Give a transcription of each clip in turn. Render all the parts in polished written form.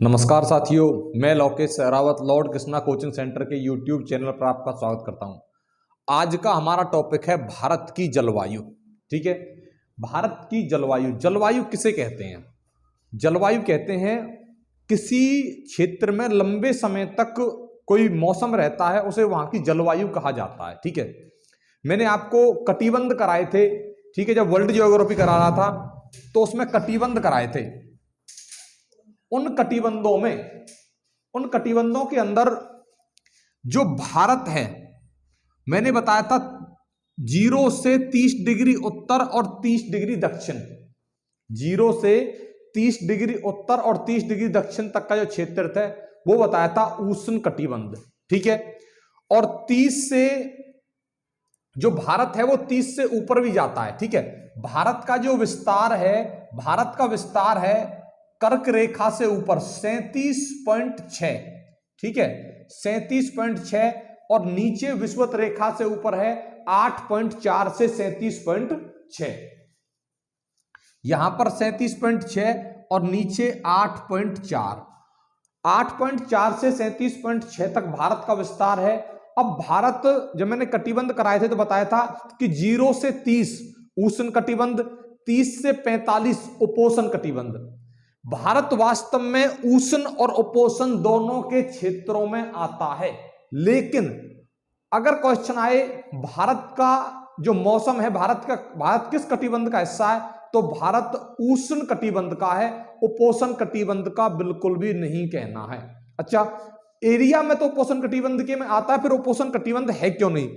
नमस्कार साथियों, मैं Lokesh Sehrawat Lord Krishna coaching centre के यूट्यूब चैनल पर आपका स्वागत करता हूं। आज का हमारा टॉपिक है भारत की जलवायु। ठीक है, भारत की जलवायु। जलवायु किसे कहते हैं? जलवायु कहते हैं किसी क्षेत्र में लंबे समय तक कोई मौसम रहता है, उसे वहां की जलवायु कहा जाता है। ठीक है, मैंने आपको कटिबंध कराए थे। ठीक है, जब वर्ल्ड ज्योग्राफी करा रहा था तो उसमें कटिबंध कराए थे। उन कटिबंधों के अंदर जो भारत है, मैंने बताया था 0 से 30 डिग्री उत्तर और 30 डिग्री दक्षिण। 0 से 30 डिग्री उत्तर और 30 डिग्री दक्षिण तक का जो क्षेत्र था वो बताया था उष्ण कटिबंध। ठीक है, और 30 से जो भारत है वो 30 से ऊपर भी जाता है। ठीक है, भारत का जो विस्तार है, भारत का विस्तार है कर्क रेखा से ऊपर 37.6। ठीक है, 37.6 और नीचे विषुवत रेखा से ऊपर है 8.4 से 37.6। यहां पर 37.6 और नीचे 8.4। 8.4 से 37.6 तक भारत का विस्तार है। अब भारत, जब मैंने कटिबंध कराए थे तो बताया था कि 0 से 30 उष्ण कटिबंध, 30 से 45 उपोष्ण कटिबंध। भारत वास्तव में उष्ण और उपोष्ण दोनों के क्षेत्रों में आता है। लेकिन अगर क्वेश्चन आए भारत का जो मौसम है, भारत किस कटिबंध का हिस्सा है, तो भारत उष्ण कटिबंध का है, उपोष्ण कटिबंध का बिल्कुल भी नहीं कहना है। अच्छा, एरिया में तो उपोष्ण कटिबंध के में आता है, फिर उपोष्ण कटिबंध है क्यों नहीं?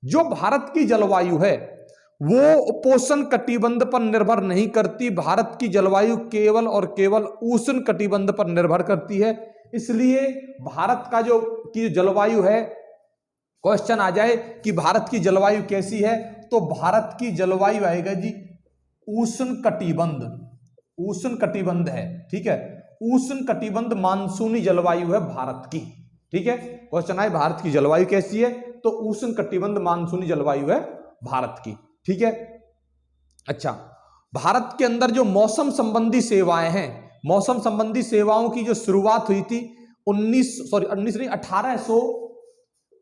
जो भारत की जलवायु है वो उपोष्ण कटिबंध पर निर्भर नहीं करती। भारत की जलवायु केवल और केवल उष्ण कटिबंध पर निर्भर करती है। इसलिए भारत का जो जलवायु है, क्वेश्चन आ जाए कि भारत की जलवायु कैसी है, तो भारत की जलवायु आएगा जी उष्ण कटिबंध। उष्ण कटिबंध है। ठीक है, उष्ण कटिबंध मानसूनी जलवायु है भारत की। ठीक है, क्वेश्चन आए भारत की जलवायु कैसी है, तो उष्ण कटिबंध मानसूनी जलवायु है भारत की। ठीक है, अच्छा, भारत के अंदर जो मौसम संबंधी सेवाएं हैं, मौसम संबंधी सेवाओं की जो शुरुआत हुई थी 1800,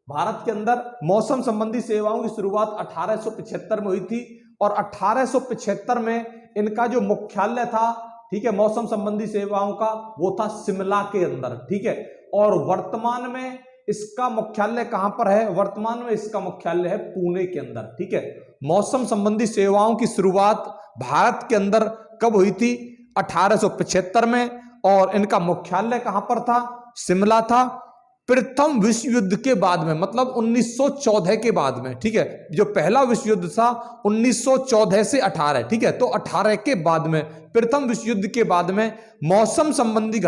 भारत के अंदर मौसम संबंधी सेवाओं की शुरुआत 1875 में हुई थी। और 1875 में इनका जो मुख्यालय था, ठीक है, मौसम संबंधी सेवाओं का, वो था शिमला के अंदर। ठीक है, और वर्तमान में इसका मुख्यालय कहां पर है? वर्तमान में इसका मुख्यालय है पुणे के अंदर। ठीक है, मौसम संबंधी सेवाओं की शुरुआत भारत के अंदर कब हुई थी? 1875 में। और इनका मुख्यालय कहां पर था? शिमला था। प्रथम विश्व युद्ध के बाद में, मतलब 1914 के बाद में। ठीक है, जो पहला विश्व युद्ध था 1914 से 18। ठीक है, तो 18 के बाद में, प्रथम विश्व युद्ध के बाद में मौसम संबंधी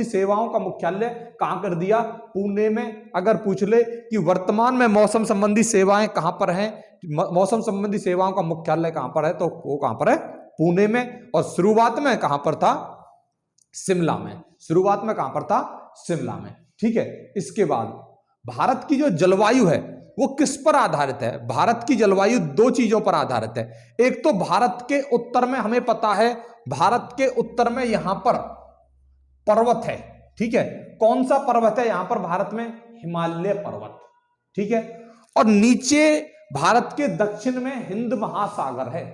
सेवाओं का मुख्यालय कहां कर दिया? पुणे में। अगर पूछ ले कि वर्तमान में मौसम संबंधी सेवाएं कहां पर हैं, मौसम संबंधी सेवाओं का मुख्यालय कहां पर है, तो वो कहां पर है? पुणे में। और शुरुआत में कहां पर था? शिमला में। शुरुआत में कहां पर था? शिमला में। ठीक है, इसके बाद भारत की जो जलवायु है वो किस पर आधारित है? भारत की जलवायु दो चीजों पर आधारित है। एक तो भारत के उत्तर में, हमें पता है भारत के उत्तर में यहां पर पर्वत है। ठीक है, कौन सा पर्वत है यहां पर भारत में? हिमालय पर्वत। ठीक है, और नीचे भारत के दक्षिण में हिंद महासागर है।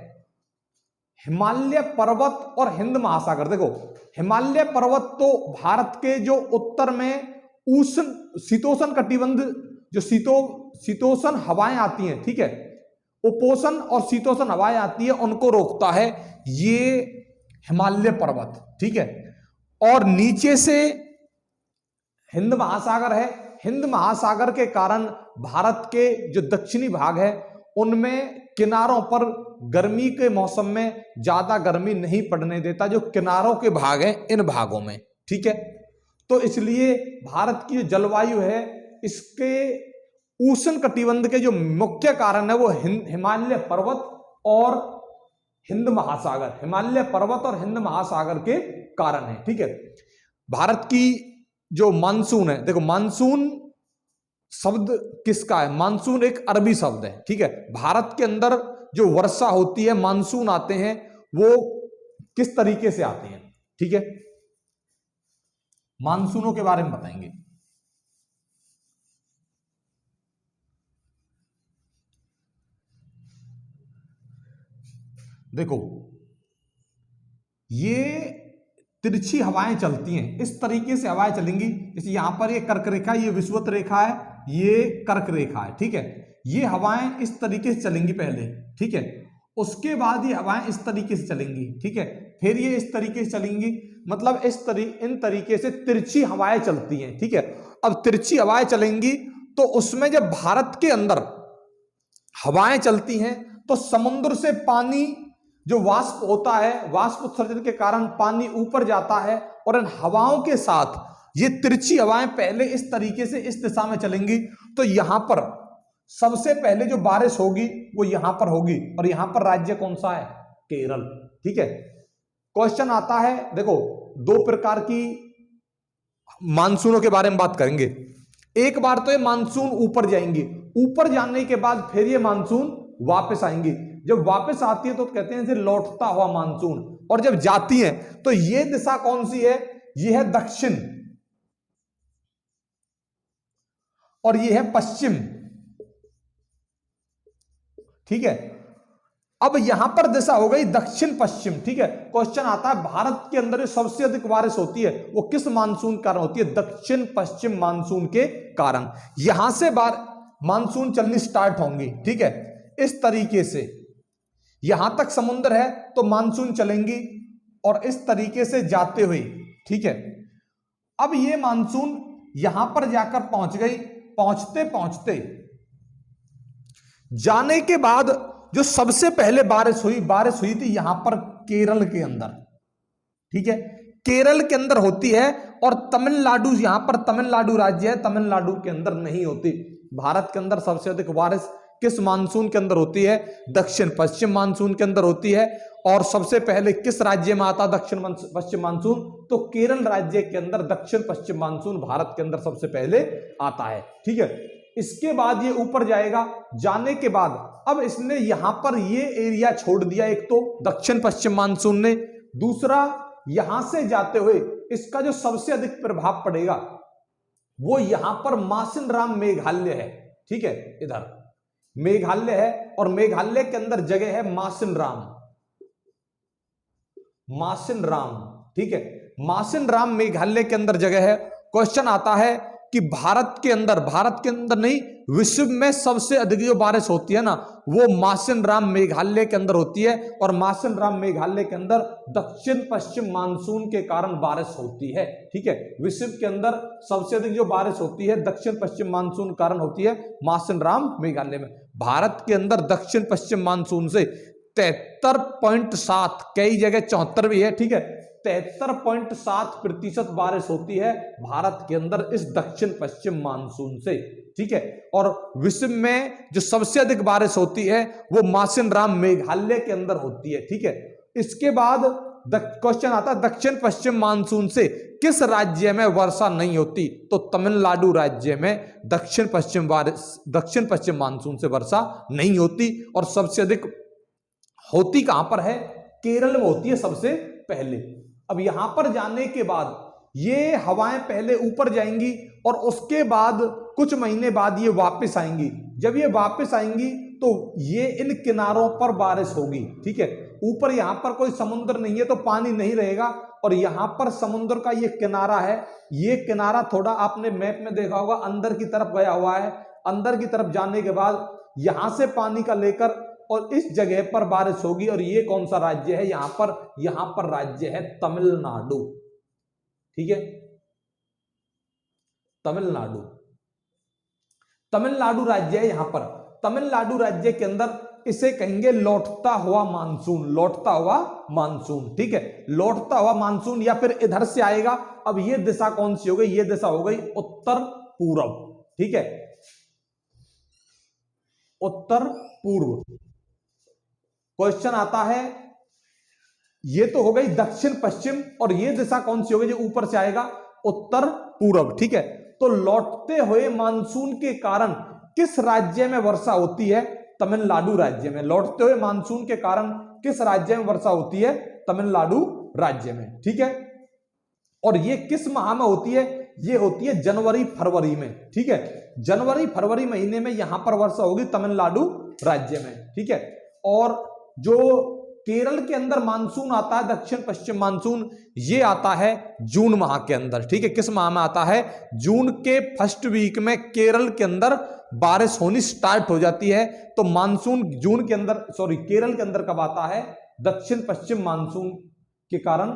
हिमालय पर्वत और हिंद महासागर, देखो हिमालय पर्वत तो भारत के जो उत्तर में उष्ण शीतोष्ण कटिबंध, जो शीतोष्ण हवाएं आती हैं, ठीक है, उपोष्ण और शीतोष्ण हवाएं आती है, उनको रोकता है ये हिमालय पर्वत। ठीक है, और नीचे से हिंद महासागर है। हिंद महासागर के कारण भारत के जो दक्षिणी भाग है उनमें किनारों पर गर्मी के मौसम में ज्यादा गर्मी नहीं पड़ने देता, जो किनारों के भाग हैं इन भागों में। ठीक है, तो इसलिए भारत की जो जलवायु है, इसके उष्ण कटिबंध के जो मुख्य कारण है वो हिमालय पर्वत और हिंद महासागर, हिमालय पर्वत और हिंद महासागर के कारण है। ठीक है, भारत की जो मानसून है, देखो मानसून शब्द किसका है? मानसून एक अरबी शब्द है। ठीक है, भारत के अंदर जो वर्षा होती है, मानसून आते हैं, वो किस तरीके से आते हैं? ठीक है, मानसूनों के बारे में बताएंगे। देखो ये तिरछी हवाएं चलती हैं, इस तरीके से हवाएं चलेंगी। जैसे यहां पर ये कर्क रेखा, ये विषुवत रेखा है, ये कर्क रेखा है, ठीक है। ये हवाएं इस तरीके से चलेंगी पहले, ठीक है। उसके बाद ये हवाएं इस तरीके से चलेंगी, ठीक है। फिर ये इस तरीके से चलेंगी, मतलब इन तरीके से तिरछी हवाएं चलती हैं, ठीक है। अब तिरछी हवाएं चलेंगी तो उसमें जब भारत के अंदर हवाएं चलती हैं तो समुद्र से पानी जो वाष्प होता है, वाष्प उत्सर्जन के कारण पानी ऊपर जाता है और इन हवाओं के साथ ये तिरछी हवाएं पहले इस तरीके से इस दिशा में चलेंगी। तो यहां पर सबसे पहले जो बारिश होगी वो यहां पर होगी, और यहां पर राज्य कौन सा है? केरल, ठीक है। क्वेश्चन आता है, देखो दो प्रकार की मानसूनों के बारे में बात करेंगे। एक बार तो ये मानसून ऊपर जाएंगे, ऊपर जाने के बाद फिर ये मानसून वापस आएंगी। जब वापस आती है तो कहते हैं लौटता हुआ मानसून, और जब जाती है तो ये दिशा कौन सी है? ये है दक्षिण और ये है पश्चिम, ठीक है। अब यहां पर दिशा हो गई दक्षिण पश्चिम, ठीक है। क्वेश्चन आता है भारत के अंदर सबसे अधिक बारिश होती है वो किस मानसून के कारण होती है? दक्षिण पश्चिम मानसून के कारण। यहां से मानसून चलनी स्टार्ट होंगी, ठीक है। इस तरीके से यहां तक समुद्र है तो मानसून चलेंगी और इस तरीके से जाते हुए, ठीक है। अब ये मानसून यहां पर जाकर पहुंच गई। पहुंचते पहुंचते जाने के बाद जो सबसे पहले बारिश हुई थी यहां पर केरल के अंदर, ठीक है। केरल के अंदर होती है और तमिलनाडु, यहां पर तमिलनाडु राज्य है, तमिलनाडु के अंदर नहीं होती। भारत के अंदर सबसे अधिक बारिश किस मानसून के अंदर होती है? दक्षिण पश्चिम मानसून के अंदर होती है। और सबसे पहले किस राज्य में आता दक्षिण पश्चिम मानसून? तो केरल राज्य के अंदर दक्षिण पश्चिम मानसून भारत के अंदर सबसे पहले आता है, ठीक है। इसके बाद ये ऊपर जाएगा, जाने के बाद अब इसने यहां पर ये एरिया छोड़ दिया, एक तो दक्षिण पश्चिम मानसून ने, दूसरा यहां से जाते हुए इसका जो सबसे अधिक प्रभाव पड़ेगा वो यहां पर मासिनराम मेघालय है, ठीक है। इधर मेघालय है और मेघालय के अंदर जगह है मासिनराम, ठीक है। मासिनराम मेघालय के अंदर जगह है। क्वेश्चन आता है कि भारत के अंदर नहीं, विश्व में सबसे अधिक जो बारिश होती है ना वो मासिनराम मेघालय के अंदर होती है, और मासिनराम मेघालय के अंदर दक्षिण पश्चिम मानसून के कारण बारिश होती है, ठीक है। विश्व के अंदर सबसे अधिक जो बारिश होती है दक्षिण पश्चिम मानसून कारण होती है मासिनराम मेघालय में। भारत के अंदर दक्षिण पश्चिम मानसून से 73.7, कई जगह 74 भी है, ठीक है, 73.7% बारिश होती है भारत के अंदर इस दक्षिण पश्चिम मानसून से, ठीक है। और विश्व में जो सबसे अधिक बारिश होती है वो मासिनराम मेघालय के अंदर होती है, ठीक है। इसके बाद क्वेश्चन आता है दक्षिण पश्चिम मानसून से किस राज्य में वर्षा नहीं होती? तो तमिलनाडु राज्य में दक्षिण पश्चिम मानसून से वर्षा नहीं होती, और सबसे अधिक होती कहां पर है? केरल में होती है सबसे पहले। अब यहां पर जाने के बाद ये हवाएं पहले ऊपर जाएंगी और उसके बाद कुछ महीने बाद ये वापस आएंगी। जब ये वापस आएंगी तो ये इन किनारों पर बारिश होगी, ठीक है। ऊपर यहां पर कोई समुद्र नहीं है तो पानी नहीं रहेगा, और यहां पर समुद्र का ये किनारा है। ये किनारा थोड़ा आपने मैप में देखा होगा अंदर की तरफ गया हुआ है। अंदर की तरफ जाने के बाद यहां से पानी का लेकर और इस जगह पर बारिश होगी। और ये कौन सा राज्य है? यहां पर राज्य है तमिलनाडु, ठीक है। तमिलनाडु राज्य है यहां पर। तमिलनाडु राज्य के अंदर इसे कहेंगे लौटता हुआ मानसून, ठीक है। लौटता हुआ मानसून, या फिर इधर से आएगा। अब ये दिशा कौन सी हो गई? ये दिशा हो गई उत्तर पूर्व, ठीक है, उत्तर पूर्व। क्वेश्चन आता है, ये तो हो गई दक्षिण पश्चिम, और ये दिशा कौन सी हो गई जो ऊपर से आएगा? उत्तर पूर्व, ठीक है। तो लौटते हुए मानसून के कारण किस राज्य में वर्षा होती है? तमिलनाडु राज्य में। लौटते हुए मानसून के कारण किस राज्य में वर्षा होती है? तमिलनाडु राज्य में, ठीक है। और ये किस माह में होती है? ये होती है जनवरी फरवरी में, ठीक है। जनवरी फरवरी महीने में यहां पर वर्षा होगी तमिलनाडु राज्य में, ठीक है। और जो केरल के अंदर मानसून आता है, दक्षिण पश्चिम मानसून, ये आता है जून माह के अंदर, ठीक है। किस माह में आता है? जून के फर्स्ट वीक में केरल के अंदर बारिश होनी स्टार्ट हो जाती है। तो मानसून जून के अंदर, सॉरी, केरल के अंदर कब आता है? दक्षिण पश्चिम मानसून के कारण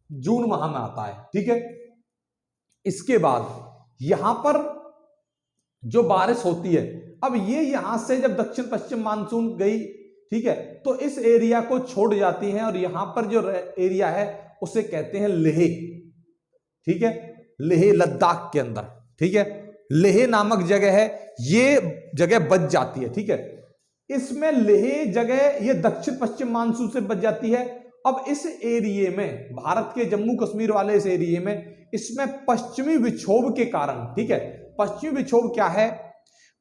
जून माह में आता है, ठीक है। इसके बाद यहां पर जो बारिश होती है, अब ये यहां से जब दक्षिण पश्चिम मानसून गई, ठीक है, तो इस एरिया को छोड़ जाती है और यहां पर जो एरिया है उसे कहते हैं लेह, ठीक है। लेह लद्दाख के अंदर, ठीक है, लेह नामक जगह है, ये जगह बच जाती है, ठीक है। इसमें लेह जगह ये दक्षिण पश्चिम मानसून से बच जाती है। अब इस एरिया में, भारत के जम्मू कश्मीर वाले इस एरिया में, इसमें पश्चिमी विक्षोभ के कारण, ठीक है, पश्चिमी विक्षोभ क्या है?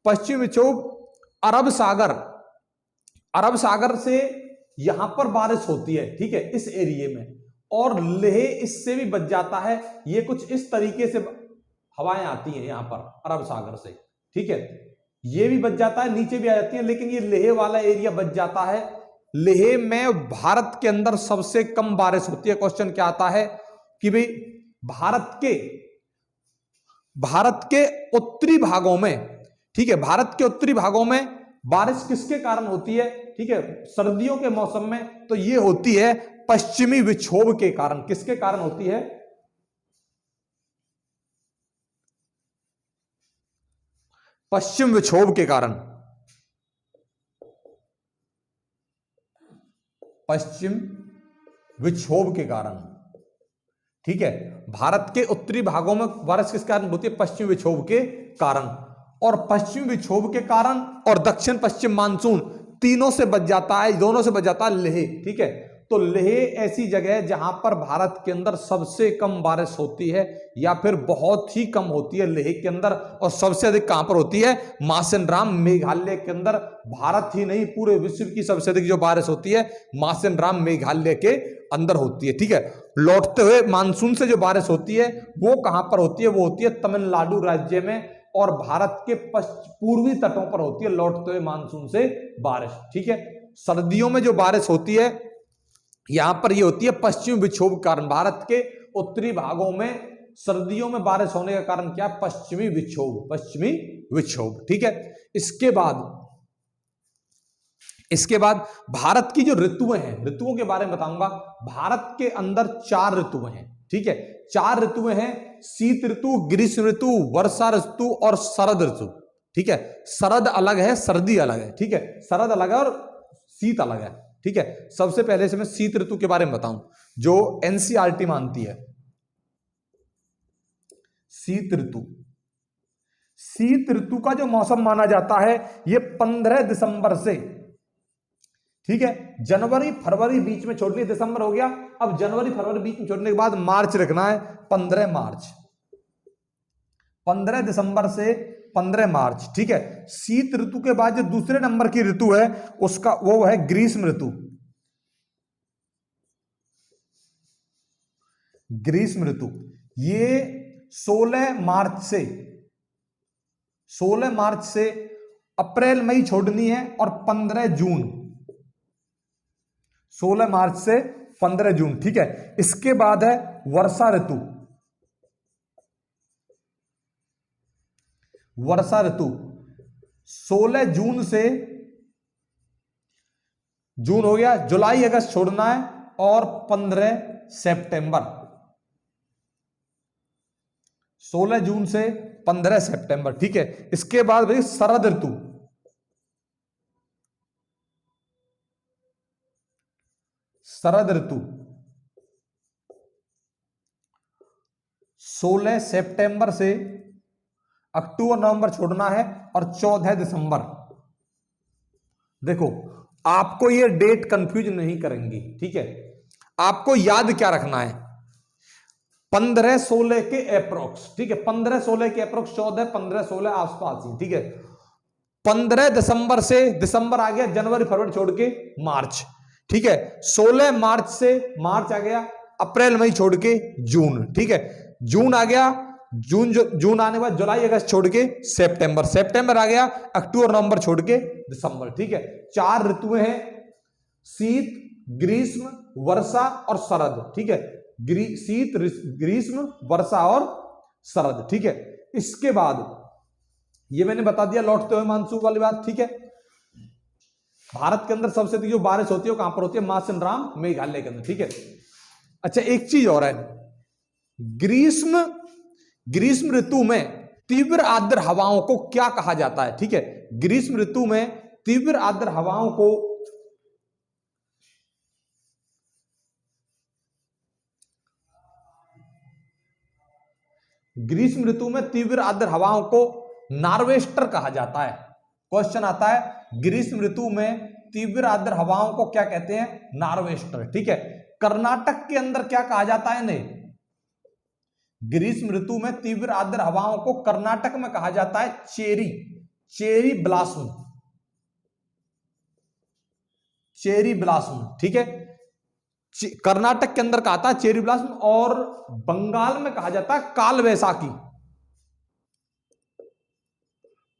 पश्चिमी विक्षोभ अरब सागर से यहां पर बारिश होती है, ठीक है, इस एरिया में, और लेह इससे भी बच जाता है। ये कुछ इस तरीके से हवाएं आती हैं यहां पर अरब सागर से, ठीक है, ये भी बच जाता है, नीचे भी आ जाती है, लेकिन ये लेह वाला एरिया बच जाता है। लेह में भारत के अंदर सबसे कम बारिश होती है। क्वेश्चन क्या आता है कि भाई भारत के उत्तरी भागों में, ठीक है, भारत के उत्तरी भागों में बारिश किसके कारण होती है? ठीक है, सर्दियों के मौसम में तो ये होती है पश्चिमी विक्षोभ के कारण। किसके कारण होती है? पश्चिम विक्षोभ के कारण, पश्चिम विक्षोभ के कारण, ठीक है। भारत के उत्तरी भागों में बारिश किस कारण होती है? पश्चिम विक्षोभ के कारण। और पश्चिम विक्षोभ के कारण और दक्षिण पश्चिम मानसून तीनों से बच जाता है, दोनों से बच जाता है लेह, ठीक है। तो लेह ऐसी जगह है जहां पर भारत के अंदर सबसे कम बारिश होती है, या फिर बहुत ही कम होती है लेह के अंदर। और सबसे अधिक कहां पर होती है? मासेनराम मेघालय के अंदर। भारत ही नहीं, पूरे विश्व की सबसे अधिक जो बारिश होती है मासेनराम मेघालय के अंदर होती है, ठीक है। लौटते हुए मानसून से जो बारिश होती है वो कहां पर होती है? वो होती है तमिलनाडु राज्य में, और भारत के पूर्वी तटों पर होती है लौटते हुए मानसून से बारिश, ठीक है। सर्दियों में जो बारिश होती है यहां पर ये होती है पश्चिमी विक्षोभ के कारण। भारत के उत्तरी भागों में सर्दियों में बारिश होने का कारण क्या? पश्चिमी विक्षोभ, पश्चिमी विक्षोभ, ठीक है। इसके बाद भारत की जो ऋतुएं हैं, ऋतुओं के बारे में बताऊंगा। भारत के अंदर 4 ऋतुएं हैं, ठीक है, 4 ऋतुएं हैं। शीत ऋतु, ग्रीष्म ऋतु, वर्षा ऋतु और शरद ऋतु, ठीक है। शरद अलग है, सर्दी अलग है, ठीक है, शरद अलग है और शीत अलग है, ठीक है। सबसे पहले से मैं शीत ऋतु के बारे में बताऊं, जो एनसीईआरटी मानती है। शीत ऋतु का जो मौसम माना जाता है ये 15 दिसंबर से, ठीक है, जनवरी फरवरी बीच में छोड़नी, दिसंबर हो गया, अब जनवरी फरवरी बीच में छोड़ने के बाद मार्च रखना है, 15 मार्च, 15 दिसंबर से 15 मार्च, ठीक है। शीत ऋतु के बाद जो दूसरे नंबर की ऋतु है उसका वो है ग्रीष्म ऋतु। ग्रीष्म ऋतु ये 16 मार्च से अप्रैल मई छोड़नी है, और 15 जून, 16 मार्च से 15 जून, ठीक है। इसके बाद है वर्षा ऋतु। वर्षा ऋतु 16 जून से, जून हो गया, जुलाई अगस्त छोड़ना है, और 15 सितंबर, 16 जून से 15 सितंबर, ठीक है। इसके बाद भाई शरद ऋतु। शरद ऋतु 16 सितंबर से अक्टूबर नवंबर छोड़ना है, और 14 दिसंबर। देखो आपको ये डेट कंफ्यूज नहीं करेंगी, ठीक है। आपको याद क्या रखना है? 15-16 के अप्रोक्स, ठीक है, 15-16 के अप्रोक्स, 14 15-16 आसपास ही, ठीक है। 15 दिसंबर से, दिसंबर आ गया, जनवरी फरवरी छोड़ के मार्च, ठीक है। 16 मार्च से मार्च आ गया, अप्रैल मई छोड़ के जून, ठीक है, जून आ गया, जून आने के बाद जुलाई अगस्त छोड़ के सितंबर, सितंबर आ गया, अक्टूबर नवंबर छोड़ के दिसंबर, ठीक है। 4 ऋतुएं हैं, शीत, ग्रीष्म, वर्षा और शरद, ठीक है, शीत, ग्रीष्म, वर्षा और शरद, ठीक है। इसके बाद ये मैंने बता दिया लौटते हुए मानसून वाली बात, ठीक है। भारत के अंदर सबसे अधिक जो बारिश होती है वो कहां पर होती है? मासिन राम मेघालय के अंदर, ठीक है। अच्छा, एक चीज और है, ग्रीष्म ऋतु में तीव्र आर्द्र हवाओं को क्या कहा जाता है? ठीक है, ग्रीष्म ऋतु में तीव्र आर्द्र हवाओं को ग्रीष्म ऋतु में तीव्र आर्द्र हवाओं को नार्वेस्टर कहा जाता है। क्वेश्चन आता है, ग्रीष्म ऋतु में तीव्र आर्द्र हवाओं को क्या कहते हैं? नार्वेस्टर, ठीक है। कर्नाटक के अंदर क्या कहा जाता है इन्हें? ग्रीष्म ऋतु में तीव्र आर्द्र हवाओं को कर्नाटक में कहा जाता है चेरी ब्लॉसम, ठीक है। कर्नाटक के अंदर कहा था चेरी ब्लॉसम, और बंगाल में कहा जाता है काल वैसाखी।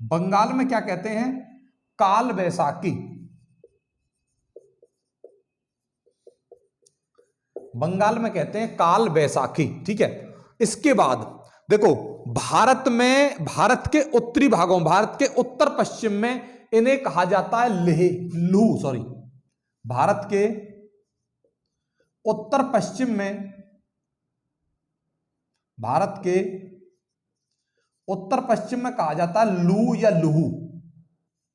बंगाल में क्या कहते हैं? काल वैसाखी, बंगाल में कहते हैं काल वैसाखी, ठीक है। इसके बाद देखो, भारत के उत्तरी भागों, भारत के उत्तर पश्चिम में इन्हें कहा जाता है भारत के उत्तर पश्चिम में, भारत के उत्तर पश्चिम में कहा जाता है लू या लुहू,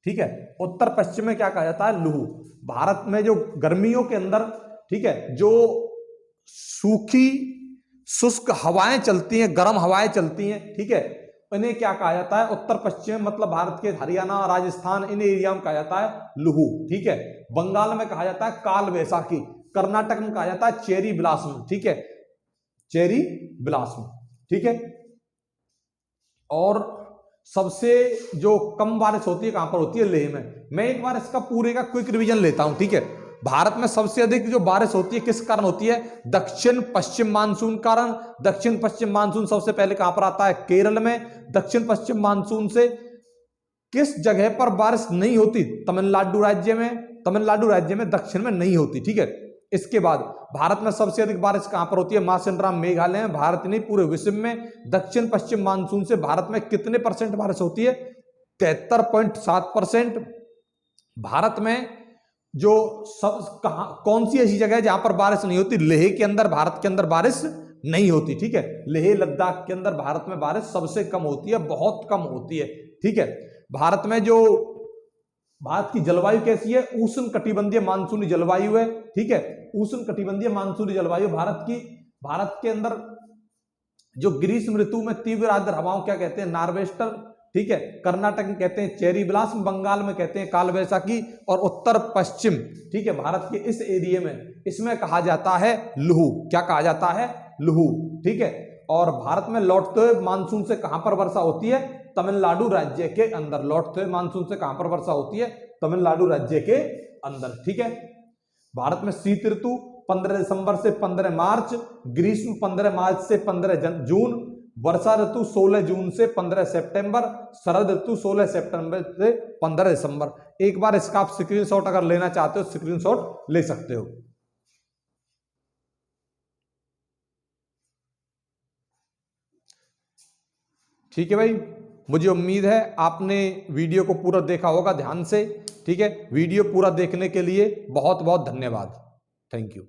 ठीक है। उत्तर पश्चिम में क्या कहा जाता है? लुहू। भारत में जो गर्मियों के अंदर, ठीक है, जो सूखी शुष्क हवाएं चलती हैं, गर्म हवाएं चलती हैं, ठीक है, इन्हें क्या कहा जाता है? उत्तर पश्चिम, मतलब भारत के हरियाणा, राजस्थान, इन एरिया में कहा जाता है लुहू, ठीक है। बंगाल में कहा जाता है काल वैसाखी, कर्नाटक में कहा जाता है चेरी ब्लॉसम, ठीक है, चेरी ब्लॉसम, ठीक है। और सबसे जो कम बारिश होती है कहां पर होती है? लेह में। मैं एक बार इसका पूरे का क्विक रिवीजन लेता हूं, ठीक है। भारत में सबसे अधिक जो बारिश होती है किस कारण होती है? दक्षिण पश्चिम मानसून कारण। दक्षिण पश्चिम मानसून सबसे पहले कहां पर आता है? केरल में। दक्षिण पश्चिम मानसून से किस जगह पर बारिश नहीं होती? तमिलनाडु राज्य में दक्षिण में नहीं होती, ठीक है। इसके बाद भारत में सबसे अधिक बारिश कहां पर होती है? मासिन राम मेघालय में। भारत नहीं, पूरे विश्व में दक्षिण पश्चिम मानसून से भारत में कितने परसेंट बारिश होती है? 73.7%। भारत में जो कौन सी ऐसी जगह है जहां पर बारिश नहीं होती? लेह के अंदर, भारत के अंदर बारिश नहीं होती, ठीक है। लेह लद्दाख के अंदर भारत में बारिश सबसे कम होती है, बहुत कम होती है, ठीक है। भारत में जो भारत की जलवायु कैसी है? उष्ण कटिबंधीय मानसूनी जलवायु है, ठीक है। उष्ण कटिबंधीय मानसूनी जलवायु भारत की। भारत के अंदर जो ग्रीष्म ऋतु में तीव्र आर्द्र हवाओं क्या कहते हैं? नार्वेस्टर, ठीक है। कर्नाटक में कहते हैं चेरी ब्लॉसम, बंगाल में कहते हैं काल वैसाखी, और उत्तर पश्चिम, ठीक है, भारत के इस एरिया में इसमें कहा जाता है लुहू। क्या कहा जाता है? लुहू, ठीक है। और भारत में लौटते हुए मानसून से कहां पर वर्षा होती है? तमिलनाडु राज्य के अंदर। लौटते हुए मानसून से कहां पर वर्षा होती है? तमिलनाडु राज्य के अंदर, ठीक है। भारत में शीत ऋतु 15 दिसंबर से 15 मार्च, ग्रीष्म 15 मार्च से 15 जून, वर्षा ऋतु 16 जून से 15 सितंबर, शरद ऋतु 16 सितंबर से 15 दिसंबर। एक बार इसका आप स्क्रीनशॉट अगर लेना चाहते हो, स्क्रीनशॉट ले सकते हो। ठीक है भाई, मुझे उम्मीद है आपने वीडियो को पूरा देखा होगा ध्यान से, ठीक है। वीडियो पूरा देखने के लिए बहुत बहुत धन्यवाद। Thank you.